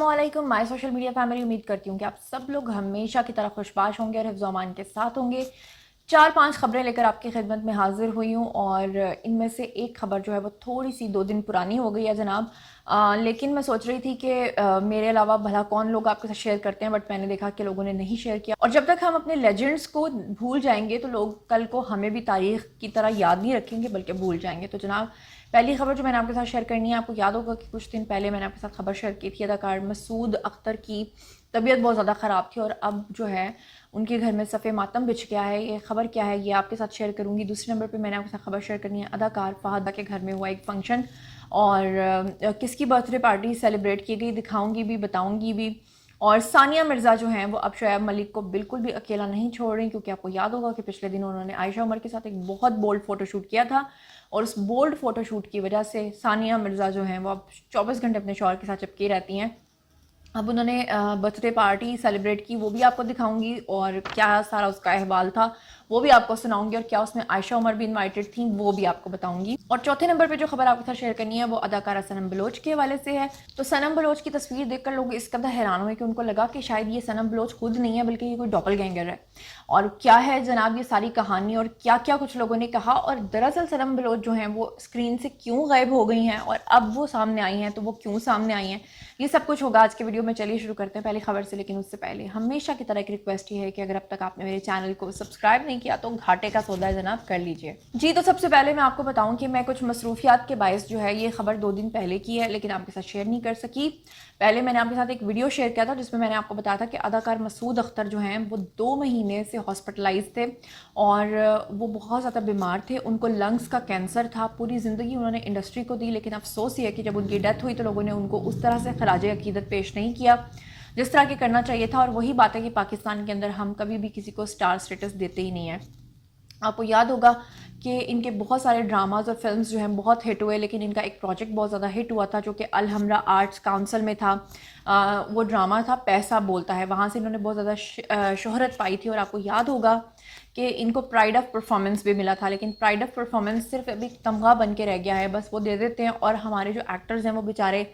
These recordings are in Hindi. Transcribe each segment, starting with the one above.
अस्सलामुअलैकुम माय सोशल मीडिया फैमिली। उम्मीद करती हूँ कि आप सब लोग हमेशा की तरह खुशबाश होंगे और हिफ्ज़ व अमान के साथ होंगे। 4-5 खबरें लेकर आपकी खिदमत में हाजिर हुई हूँ और इनमें से एक खबर जो है वो थोड़ी सी 2 दिन पुरानी हो गई है जनाब। लेकिन मैं सोच रही थी कि मेरे अलावा भला कौन लोग आपके साथ शेयर करते हैं, बट मैंने देखा कि लोगों ने नहीं शेयर किया। और जब तक हम अपने लेजेंड्स को भूल जाएंगे तो लोग कल को हमें भी तारीख की तरह याद नहीं रखेंगे बल्कि भूल जाएंगे। तो जनाब, पहली खबर जो मैंने आपके साथ शेयर करनी है, आपको याद होगा कि कुछ दिन पहले मैंने आपके साथ खबर शेयर की थी। अदाकार मसूद अख्तर की तबीयत बहुत ज़्यादा ख़राब थी और अब जो है उनके घर में सफ़े मातम बिछ गया है। ये खबर क्या है ये आपके साथ शेयर करूंगी। दूसरे नंबर पे मैंने आपके साथ खबर शेयर करनी है, अदाकार फहद के घर में हुआ एक फंक्शन और किसकी बर्थडे पार्टी सेलिब्रेट की गई, दिखाऊंगी भी बताऊंगी भी। और सानिया मिर्ज़ा जो हैं वो अब शोएब मलिक को बिल्कुल भी अकेला नहीं छोड़ रही, क्योंकि आपको याद होगा कि पिछले दिनों उन्होंने आयशा उमर के साथ एक बहुत बोल्ड फोटोशूट किया था और उस बोल्ड फोटोशूट की वजह से सानिया मिर्ज़ा जो हैं वो अब 24 घंटे अपने शौहर के साथ चिपकी रहती हैं। अब उन्होंने बर्थडे पार्टी सेलिब्रेट की, वो भी आपको दिखाऊंगी और क्या सारा उसका अहवाल था वो भी आपको सुनाऊंगी, और क्या उसमें आयशा उमर भी इनवाइटेड थी वो भी आपको बताऊंगी। और चौथे नंबर पे जो खबर आपके साथ शेयर करनी है वो अदाकारा सनम बलोच के हवाले से है। तो सनम बलोच की तस्वीर देखकर लोग इस कदर हैरान हुए कि उनको लगा कि शायद ये सनम बलोच खुद नहीं है बल्कि ये कोई डॉपलगैंगर है। और क्या है जनाब ये सारी कहानी और क्या क्या कुछ लोगों ने कहा, और दरअसल सनम बलोच जो हैं वो स्क्रीन से क्यों गायब हो गई हैं और अब वो सामने आई हैं तो वो क्यों सामने आई हैं, ये सब कुछ होगा आज के वीडियो में। चलिए शुरू करते हैं पहली खबर से। लेकिन उससे पहले हमेशा की तरह एक रिक्वेस्ट ये है कि अगर अब तक आपने मेरे चैनल को सब्सक्राइब नहीं किया तो घाटे का सौदा है जनाब, कर लीजिए जी। तो सबसे पहले मैं आपको बताऊं कि मैं कुछ मसरूफियात के बायस जो है ये खबर 2 दिन पहले की है लेकिन आपके साथ शेयर नहीं कर सकी। पहले मैंने आपके साथ एक वीडियो शेयर किया था जिसमें मैंने आपको बताया था कि अदाकार मसूद अख्तर जो हैं वो 2 महीने से हॉस्पिटलाइज थे और वो बहुत ज़्यादा बीमार थे। उनको लंग्स का कैंसर था। पूरी ज़िंदगी उन्होंने इंडस्ट्री को दी, लेकिन अफसोस ये है कि जब उनकी डेथ हुई तो लोगों ने उनको उस तरह से खराज अकीदत पेश नहीं किया जिस तरह के करना चाहिए था। और वही बात है कि पाकिस्तान के अंदर हम कभी भी किसी को स्टार स्टेटस देते ही नहीं है। आपको याद होगा कि इनके बहुत सारे ड्रामाज और फिल्म्स जो हैं बहुत हिट हुए, लेकिन इनका एक प्रोजेक्ट बहुत ज़्यादा हिट हुआ था जो कि अल हमरा आर्ट्स काउंसिल में था। वो ड्रामा था पैसा बोलता है, वहाँ से इन्होंने बहुत ज़्यादा शोहरत पाई थी। और आपको याद होगा कि इनको प्राइड ऑफ परफॉर्मेंस भी मिला था, लेकिन प्राइड ऑफ परफॉर्मेंस सिर्फ अभी तमगा बन के रह गया है, बस वो दे देते हैं। और हमारे जो एक्टर्स हैं वो बेचारे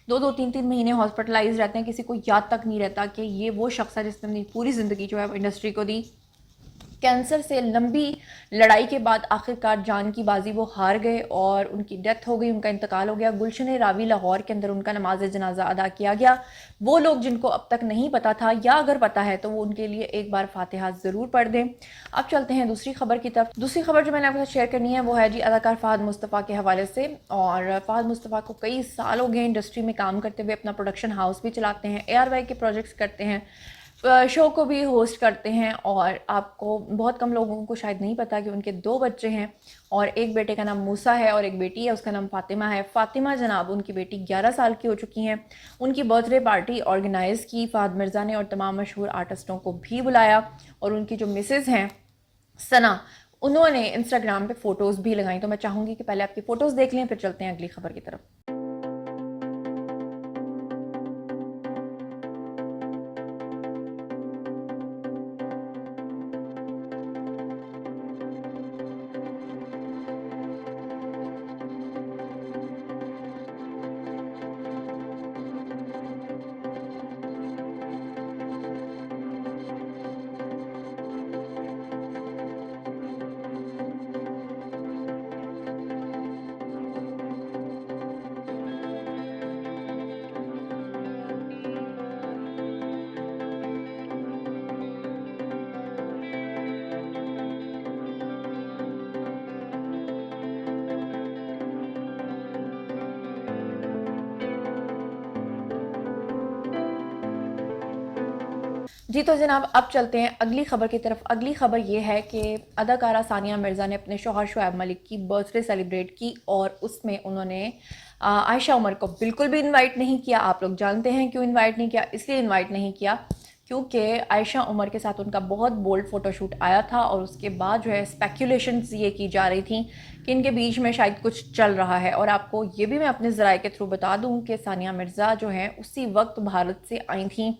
2-2, 3-3 महीने हॉस्पिटलाइज रहते हैं, किसी को याद तक नहीं रहता कि ये वो शख्स है जिसने अपनी पूरी ज़िंदगी जो है वो इंडस्ट्री को दी। कैंसर से लंबी लड़ाई के बाद आखिरकार जान की बाजी वो हार गए और उनकी डेथ हो गई, उनका इंतकाल हो गया। गुलशन रावी लाहौर के अंदर उनका नमाज जनाजा अदा किया गया। वो लोग जिनको अब तक नहीं पता था या अगर पता है तो वो उनके लिए एक बार फातिहा ज़रूर पढ़ दें। अब चलते हैं दूसरी खबर की तरफ। दूसरी खबर जो मैंने आपके साथ शेयर करनी है वो है जी अदाकार फहद मुस्तफ़ा के हवाले से। और फहद मुस्तफ़ा को कई साल हो गए इंडस्ट्री में काम करते हुए, अपना प्रोडक्शन हाउस भी चलाते हैं, ARY के प्रोजेक्ट्स करते हैं, शो को भी होस्ट करते हैं। और आपको बहुत कम लोगों को शायद नहीं पता कि उनके 2 बच्चे हैं और एक बेटे का नाम मूसा है और एक बेटी है उसका नाम फातिमा है। फातिमा जनाब उनकी बेटी 11 साल की हो चुकी हैं। उनकी बर्थडे पार्टी ऑर्गेनाइज़ की फहद मिर्ज़ा ने और तमाम मशहूर आर्टिस्टों को भी बुलाया। और उनकी जो मिसेज़ हैं सना, उन्होंने इंस्टाग्राम पे फ़ोटोज़ भी लगाई। तो मैं चाहूँगी कि पहले आपकी फ़ोटोज़ देख लें फिर चलते हैं अगली खबर की तरफ। जी तो जनाब अब चलते हैं अगली खबर की तरफ। अगली खबर ये है कि अदाकारा सानिया मिर्ज़ा ने अपने शौहर शोएब मलिक की बर्थडे सेलिब्रेट की और उसमें उन्होंने आयशा उमर को बिल्कुल भी इनवाइट नहीं किया। आप लोग जानते हैं क्यों इनवाइट नहीं किया। इसलिए इनवाइट नहीं किया क्योंकि आयशा उमर के साथ उनका बहुत बोल्ड फ़ोटोशूट आया था और उसके बाद जो है स्पेकुलेशंस ये की जा रही थी कि इनके बीच में शायद कुछ चल रहा है। और आपको ये भी मैं अपने ज़राए के थ्रू बता दूं कि सानिया मिर्ज़ा जो है उसी वक्त भारत से आई थी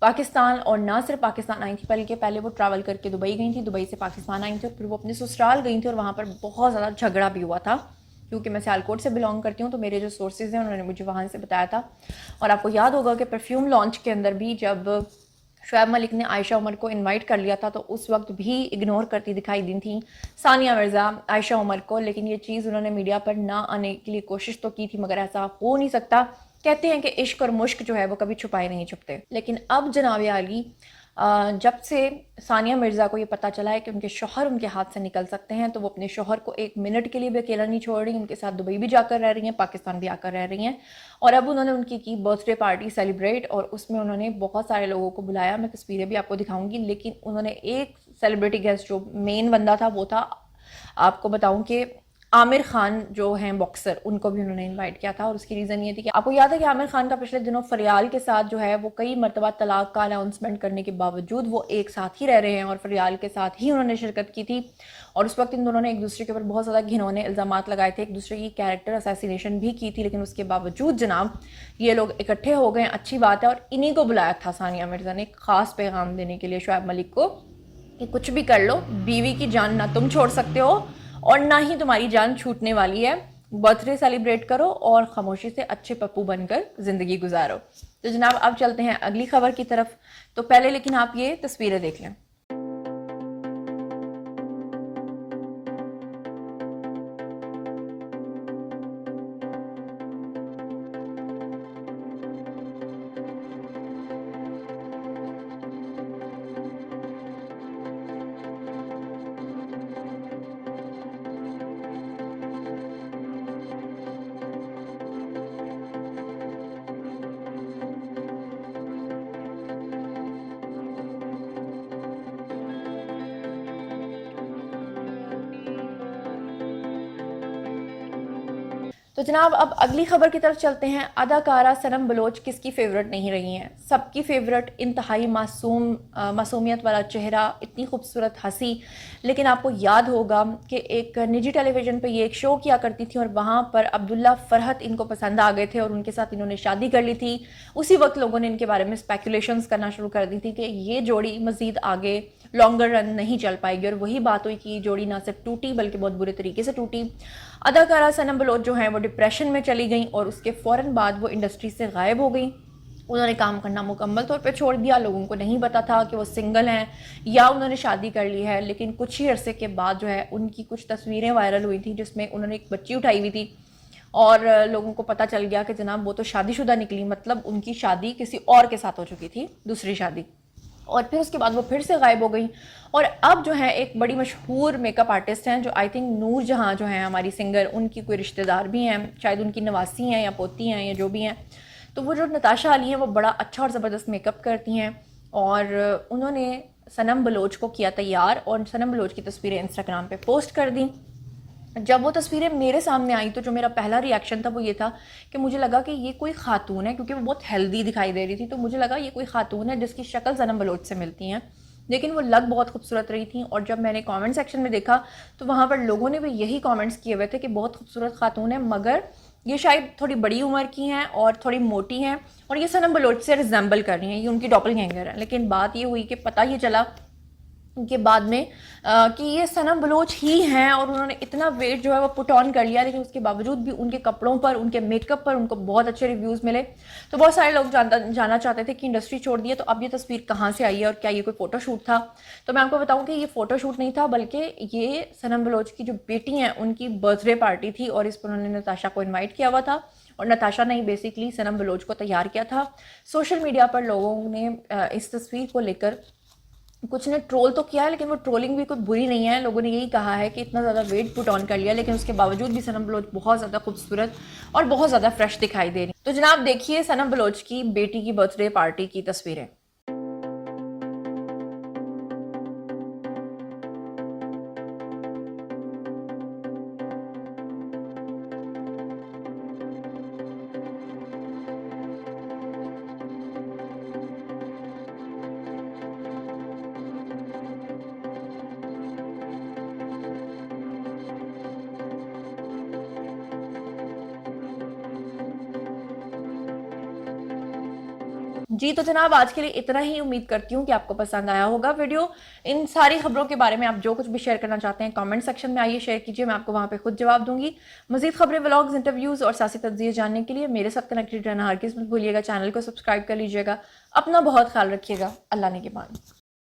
पाकिस्तान, और ना सिर्फ पाकिस्तान आई थी बल्कि पहले वो ट्रैवल करके दुबई गई थी, दुबई से पाकिस्तान आई थी और फिर वो अपने ससुराल गई थी और वहाँ पर बहुत ज़्यादा झगड़ा भी हुआ था। क्योंकि मैं सियालकोट से बिलोंग करती हूँ, तो मेरे जो सोर्सेज हैं उन्होंने मुझे वहाँ से बताया था। और आपको याद होगा कि परफ्यूम लॉन्च के अंदर भी जब शुएब मलिक ने आयशा उमर को इनवाइट कर लिया था, तो उस वक्त भी इग्नोर करती दिखाई दी थी सानिया मिर्ज़ा आयशा उमर को। लेकिन ये चीज़ उन्होंने मीडिया पर ना आने के लिए कोशिश तो की थी, मगर ऐसा हो नहीं सकता। कहते हैं कि इश्क और मुश्क जो है वो कभी छुपाए नहीं छुपते। लेकिन अब जनाब आली, जब से सानिया मिर्ज़ा को ये पता चला है कि उनके शौहर उनके हाथ से निकल सकते हैं, तो वो अपने शौहर को एक मिनट के लिए भी अकेला नहीं छोड़ रही। उनके साथ दुबई भी जाकर रह रही हैं, पाकिस्तान भी आकर रह रही हैं। और अब उन्होंने उनकी की बर्थडे पार्टी सेलिब्रेट, और उसमें उन्होंने बहुत सारे लोगों को बुलाया। मैं तस्वीरें भी आपको दिखाऊंगी। लेकिन उन्होंने एक सेलिब्रिटी गेस्ट जो मेन बंदा था वो था, आपको बताऊं कि आमिर खान जो हैं बॉक्सर, उनको भी उन्होंने इनवाइट किया था। और उसकी रीज़न ये थी कि आपको याद है कि आमिर खान का पिछले दिनों फरियाल के साथ जो है वो कई मरतबा तलाक का अनाउंसमेंट करने के बावजूद वो एक साथ ही रह रहे हैं और फरियाल के साथ ही उन्होंने शिरकत की थी। और उस वक्त इन दोनों ने एक दूसरे के ऊपर बहुत ज़्यादा घिनौने इल्ज़ामात लगाए थे, एक दूसरे की कैरेक्टर असैसिनेशन भी की थी। लेकिन उसके बावजूद जनाब ये लोग इकट्ठे हो गए, अच्छी बात है। और इन्हीं को बुलाया था सानिया मिर्ज़ा ने, एक ख़ास पैगाम देने के लिए शुएब मलिक को कि कुछ भी कर लो, बीवी की जान ना तुम छोड़ सकते हो और ना ही तुम्हारी जान छूटने वाली है। बर्थडे सेलिब्रेट करो और खामोशी से अच्छे पप्पू बनकर जिंदगी गुजारो। तो जनाब अब चलते हैं अगली खबर की तरफ। तो पहले लेकिन आप ये तस्वीरें देख लें। तो जनाब अब अगली खबर की तरफ चलते हैं। अदाकारा सनम बलोच किसकी फेवरेट नहीं रही हैं? सबकी फेवरेट। इंतहाई मासूमियत वाला चेहरा, इतनी खूबसूरत हंसी। लेकिन आपको याद होगा कि एक निजी टेलीविज़न पे ये एक शो किया करती थी और वहाँ पर अब्दुल्ला फरहत इनको पसंद आ गए थे और उनके साथ इन्होंने शादी कर ली थी। उसी वक्त लोगों ने इनके बारे में स्पेकुलेशंस करना शुरू कर दी थी कि ये जोड़ी मज़ीद आगे लॉन्गर रन नहीं चल पाएगी। और वही बात हुई कि जोड़ी ना सिर्फ टूटी बल्कि बहुत बुरे तरीके से टूटी। अदाकारा सनम बलोच जो हैं वो डिप्रेशन में चली गई और उसके फ़ौरन बाद वो इंडस्ट्री से गायब हो गई। उन्होंने काम करना मुकम्मल तौर पे छोड़ दिया। लोगों को नहीं पता था कि वो सिंगल हैं या उन्होंने शादी कर ली है। लेकिन कुछ ही अरसे के बाद जो है उनकी कुछ तस्वीरें वायरल हुई थी जिसमें उन्होंने एक बच्ची उठाई हुई थी और लोगों को पता चल गया कि जनाब वो तो शादीशुदा निकली, मतलब उनकी शादी किसी और के साथ हो चुकी थी, दूसरी शादी। और फिर उसके बाद वो फिर से गायब हो गई। और अब जो है एक बड़ी मशहूर मेकअप आर्टिस्ट हैं जो आई थिंक नूर जहाँ जो है हमारी सिंगर, उनकी कोई रिश्तेदार भी हैं, शायद उनकी नवासी हैं या पोती हैं या जो भी हैं। तो वो जो नताशा अली हैं वो बड़ा अच्छा और ज़बरदस्त मेकअप करती हैं और उन्होंने सनम बलोच को किया तैयार और सनम बलोच की तस्वीरें इंस्टाग्राम पे पोस्ट कर दी। जब वो तस्वीरें मेरे सामने आई तो जो मेरा पहला रिएक्शन था वो ये था कि मुझे लगा कि ये कोई खातून है, क्योंकि वो बहुत हेल्दी दिखाई दे रही थी। तो मुझे लगा ये कोई खातून है जिसकी शक्ल सनम बलोच से मिलती हैं, लेकिन वो लग बहुत खूबसूरत रही थी। और जब मैंने कमेंट सेक्शन में देखा तो वहाँ पर लोगों ने भी यही कमेंट्स किए हुए थे कि बहुत खूबसूरत खातून है, मगर ये शायद थोड़ी बड़ी उम्र की हैं और थोड़ी मोटी हैं और ये सनम बलोच से रिजेंबल कर रही हैं, ये उनकी डॉपलगैंगर है। लेकिन बात ये हुई कि पता ये चला के बाद में कि ये सनम बलोच ही हैं और उन्होंने इतना वेट जो है वो पुट ऑन कर लिया। लेकिन उसके बावजूद भी उनके कपड़ों पर, उनके मेकअप पर उनको बहुत अच्छे रिव्यूज़ मिले। तो बहुत सारे लोग जानना चाहते थे कि इंडस्ट्री छोड़ दी है तो अब ये तस्वीर कहाँ से आई है और क्या ये कोई फ़ोटोशूट था। तो मैं आपको बताऊँ कि ये फ़ोटोशूट नहीं था, बल्कि ये सनम बलोच की जो बेटी हैं उनकी बर्थडे पार्टी थी और इस पर उन्होंने नताशा को इन्वाइट किया हुआ था और नताशा ने बेसिकली सनम बलोच को तैयार किया था। सोशल मीडिया पर लोगों ने इस तस्वीर को लेकर कुछ ने ट्रोल तो किया है, लेकिन वो ट्रोलिंग भी कोई बुरी नहीं है। लोगों ने यही कहा है कि इतना ज़्यादा वेट पुट ऑन कर लिया लेकिन उसके बावजूद भी सनम बलोच बहुत ज़्यादा खूबसूरत और बहुत ज़्यादा फ्रेश दिखाई दे रही। तो जनाब देखिए सनम बलोच की बेटी की बर्थडे पार्टी की तस्वीरें। जी तो जनाब आज के लिए इतना ही। उम्मीद करती हूँ कि आपको पसंद आया होगा वीडियो। इन सारी खबरों के बारे में आप जो कुछ भी शेयर करना चाहते हैं कमेंट सेक्शन में आइए, शेयर कीजिए, मैं आपको वहाँ पे खुद जवाब दूंगी। मजीद खबरें, व्लॉग्स, इंटरव्यूज़ और सियासी तज्जिए जानने के लिए मेरे साथ कनेक्टेड रहना हरगिज़ मत भूलिएगा। चैनल को सब्सक्राइब कर लीजिएगा। अपना बहुत ख्याल रखिएगा। अल्लाह ने के बाद।